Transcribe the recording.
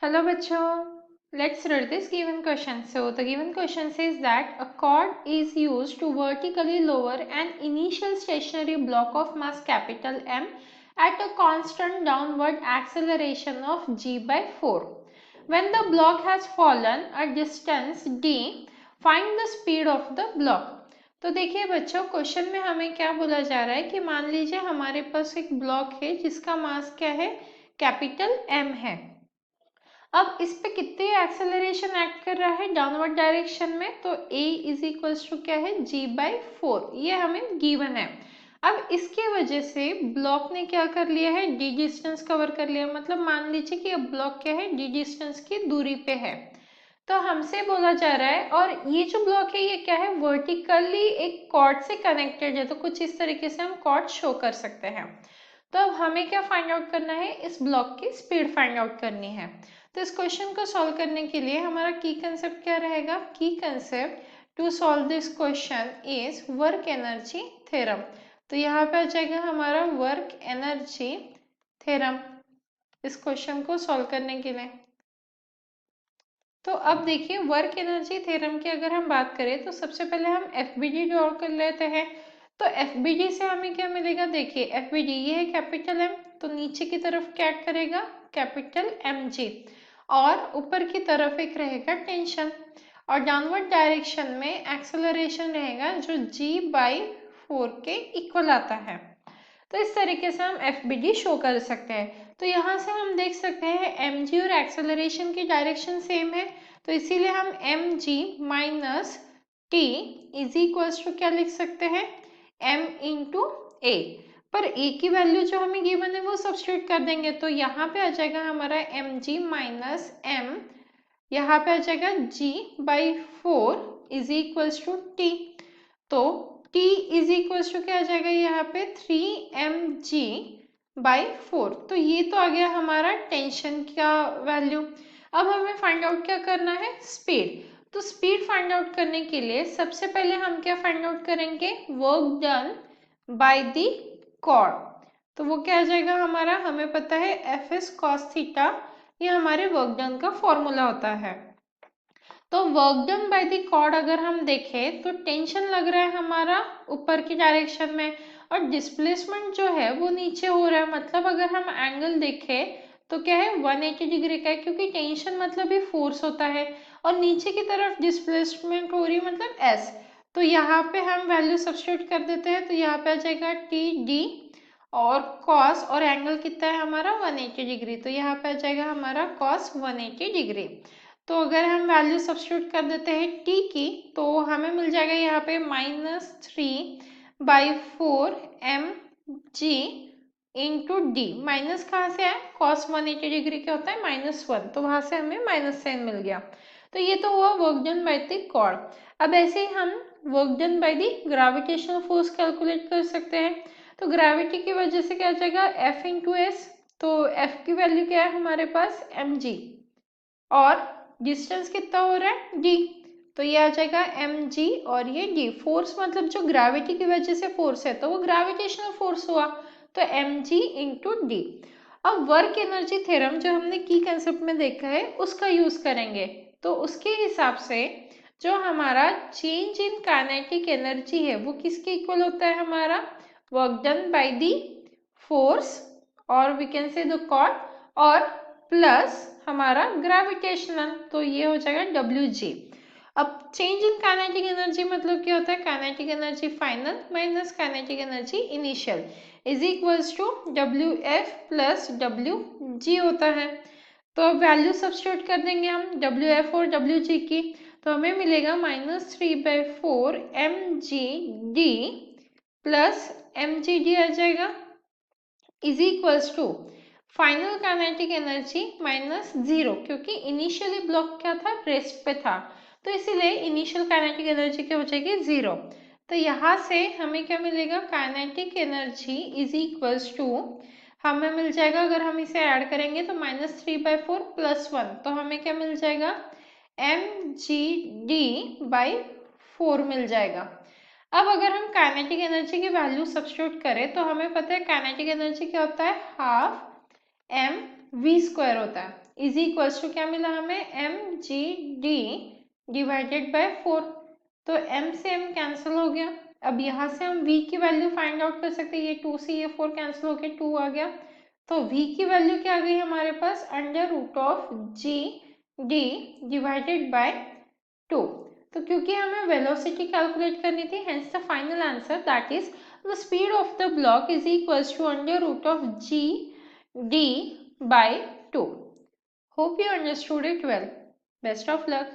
Hello bachcho, let's read this given question. So the given question says that a cord is used to vertically lower an initial stationary block of mass capital M at a constant downward acceleration of g by 4. When the block has fallen a distance d, find the speed of the block. तो देखिए बच्चों, question में हमें क्या बोला जा रहा है कि मान लीजिए हमारे पास एक ब्लॉक है जिसका मास क्या है, कैपिटल M है। अब इस पे कितने एक्सेलरेशन एक्ट कर रहा है डाउनवर्ड डायरेक्शन में, तो a इज इक्वल्स टू क्या है, g बाई 4, ये हमें गिवन है। अब इसके वजह से ब्लॉक ने क्या कर लिया है, d डिस्टेंस कवर कर लिया। मतलब मान लीजिए कि अब ब्लॉक क्या है, d डिस्टेंस की दूरी पे है। तो हमसे बोला जा रहा है, और ये जो ब्लॉक है ये क्या है, वर्टिकली एक कॉर्ड से कनेक्टेड है। तो कुछ इस तरीके से हम कॉर्ड शो कर सकते हैं। तो अब हमें क्या फाइंड आउट करना है, इस ब्लॉक की स्पीड फाइंड आउट करनी है। तो इस क्वेश्चन को सॉल्व करने के लिए हमारा की कंसेप्ट क्या रहेगा, की concept to solve this question is work energy theorem. तो यहाँ पे आ जाएगा हमारा वर्क एनर्जी थ्योरम इस क्वेश्चन को सॉल्व करने के लिए। तो अब देखिए, वर्क एनर्जी थ्योरम की अगर हम बात करें तो सबसे पहले हम एफबीडी ड्रॉ कर लेते हैं। तो एफबीडी से हमें क्या मिलेगा, देखिए एफबीडी ये है कैपिटल एम, तो नीचे की तरफ क्या करेगा, कैपिटल एम जी, और ऊपर की तरफ एक रहेगा टेंशन, और डाउनवर्ड डायरेक्शन में एक्सेलरेशन रहेगा जो जी बाई 4 के इक्वल आता है। तो इस तरीके से हम एफबीडी शो कर सकते हैं। तो यहाँ से हम देख सकते हैं एम जी और एक्सेलरेशन की डायरेक्शन सेम है, तो इसीलिए हम M G minus T is equals to क्या लिख सकते हैं, एम इंटू ए। पर ए की वैल्यू जो हमें गिवन है वो सब्स्टिट्यूट कर देंगे, तो यहाँ पे आ जाएगा हमारा एम जी माइनस एम, यहाँ पे आ जाएगा g by 4 is equals to T. तो t इज इक्वल्स टू क्या आ जाएगा यहाँ पे 3mg बाई 4। तो ये तो आ गया हमारा टेंशन का वैल्यू। अब हमें फाइंड आउट क्या करना है, स्पीड। तो स्पीड फाइंड आउट करने के लिए सबसे पहले हम क्या फाइंड आउट करेंगे, work done by the cord. तो वो क्या आ जाएगा हमारा, हमें पता है एफ एस कॉस थीटा, ये हमारे वर्क डन का फॉर्मूला होता है। तो work done by the cord अगर हम देखें तो टेंशन लग रहा है हमारा ऊपर की डायरेक्शन में, और डिस्प्लेसमेंट जो है वो नीचे हो रहा है। मतलब अगर हम एंगल देखें तो क्या है, 180 डिग्री का है, क्योंकि टेंशन मतलब ही फोर्स होता है, और नीचे की तरफ डिस्प्लेसमेंट हो रही है मतलब एस। तो यहाँ पे हम वैल्यू सब्स्टिट्यूट कर देते हैं, तो यहाँ पे आ जाएगा टी डी, और कॉस, और एंगल कितना है हमारा 180 डिग्री, तो यहाँ पे आ जाएगा हमारा कॉस 180 डिग्री। तो अगर हम वैल्यू सब्स्टिट्यूट कर देते हैं t की, तो हमें मिल जाएगा यहाँ पे -3/4 mg इंटू डी। माइनस कहाँ से आया, कॉस 180 डिग्री क्या होता है -1, तो वहां से हमें माइनस साइन मिल गया। तो ये तो हुआ work done by the cord. अब ऐसे ही हम work done by the gravitational force calculate कर सकते हैं। तो ग्रेविटी की वजह से क्या आ जाएगा, F इंटू एस। तो F की वैल्यू क्या है हमारे पास mg, और डिस्टेंस कितना हो रहा है d, तो ये आ जाएगा mg और ये d। फोर्स मतलब जो ग्रेविटी की वजह से फोर्स है तो वो ग्रेविटेशनल फोर्स हुआ, तो mg इंटू डी। अब वर्क एनर्जी थ्योरम जो हमने की कंसेप्ट में देखा है उसका यूज करेंगे। तो उसके हिसाब से जो हमारा चेंज इन काइनेटिक एनर्जी है वो किसके इक्वल होता है, हमारा work done by the force, और we can say the cord, और प्लस हमारा ग्रेविटेशनल, तो ये हो जाएगा डब्ल्यू जी। अब चेंज इन काइनेटिक एनर्जी मतलब क्या होता है, kinetic energy final minus kinetic energy initial is equals to W F plus W G होता है। तो अब वैल्यू सब्स्टिट्यूट कर देंगे हम डब्ल्यू एफ और डब्ल्यू जी की, तो हमें मिलेगा -3/4 mg d plus mg d आ जाएगा is equals to final kinetic energy -0, क्योंकि इनिशियली ब्लॉक क्या था, रेस्ट पे था, तो इसीलिए इनिशियल काइनेटिक एनर्जी क्या हो जाएगी 0। तो यहाँ से हमें क्या मिलेगा, kinetic energy is equals to, हमें मिल जाएगा अगर हम इसे ऐड करेंगे तो -3/4 + 1, तो हमें क्या मिल जाएगा mgd/4 मिल जाएगा। अब अगर हम काइनेटिक एनर्जी की वैल्यू सब्स्टिट्यूट करें तो हमें पता है काइनेटिक एनर्जी क्या होता है, हाफ एम वी स्क्वायर होता है। इज इक्वल्स टू क्या मिला हमें, M G D divided by 4। तो m से m कैंसिल हो गया। अब यहाँ से हम v की वैल्यू फाइंड आउट कर सकते हैं। ये 2 से ये 4 कैंसिल हो गया, 2 आ गया। तो v की वैल्यू क्या आ गई हमारे पास, under root of g D divided by 2। तो क्योंकि हमें वेलोसिटी कैलकुलेट करनी थी, hence the final answer that is the speed of the block is equals to under root of g d by 2. Hope you understood it well. Best of luck.